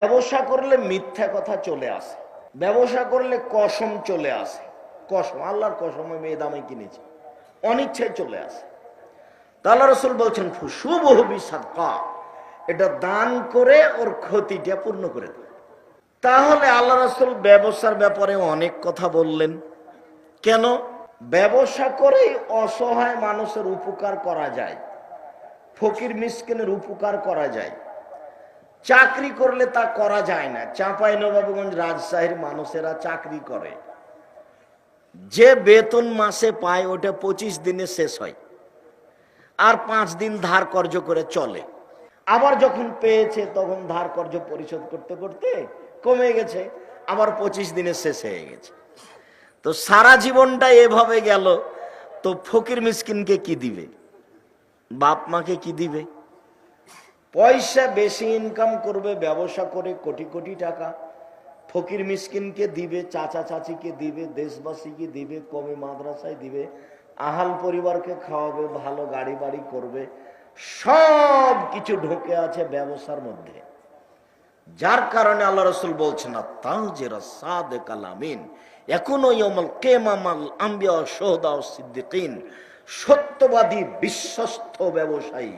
ব্যবসা করলে মিথ্যা কথা চলে আসে, ব্যবসা করলে কসম চলে আসে। কসম, আল্লাহর কসম আমি এই দামে কিনেছি, অনিচ্ছায় চলে আসে। আল্লাহ রাসূল বলছেন ফুসুবহু বিসাদকা, এটা দান করে ওর ক্ষতিটা পূর্ণ করে দেবে। তাহলে আল্লাহ রাসূল ব্যবসার ব্যাপারে অনেক কথা বললেন। কেন? ব্যবসা করেই অসহায় মানুষের উপকার করা যায়, ফকির মিসকিনের উপকার করা যায়। চাকরি করলে তা করা যায় না। চাঁপাইনবাবগঞ্জ, রাজশাহীর মানুষেরা চাকরি করে, যে বেতন মাসে পায় ওটা 25 দিনে শেষ হয়, আর 5 দিন ধার কর্জ করে চলে। আবার যখন পেয়েছে তখন ধার কর্জ পরিশোধ করতে করতে কমে গেছে, আবার 25 দিনে শেষ হয়ে গেছে। তো সারা জীবনটা এভাবে গেল, তো ফকির মিসকিনকে কি দিবে? বাপ মাকে কি দিবে? পয়সা বেশি ইনকাম করবে ব্যবসা করে কোটি কোটি টাকা, ফকির মিসকিনকে দিবে, চাচা চাচিকে দিবে, দেশবাসীকে দিবে, কমে মাদ্রাসায় দিবে, আহাল পরিবারকে খাওয়াবে, ভালো গাড়ি বাড়ি করবে। সব কিছু ঢুকে আছে ব্যবসার মধ্যে। যার কারণে আল্লাহ রাসূল বলছেন আত-তাজির সাদিক আল-আমিন ইয়াকুনু ইয়াউমাল কিয়ামাল আম্বিয়া ওয়াশ শুহাদা ওয়াস সিদ্দিকিন, সত্যবাদী বিশ্বস্ত ব্যবসায়ী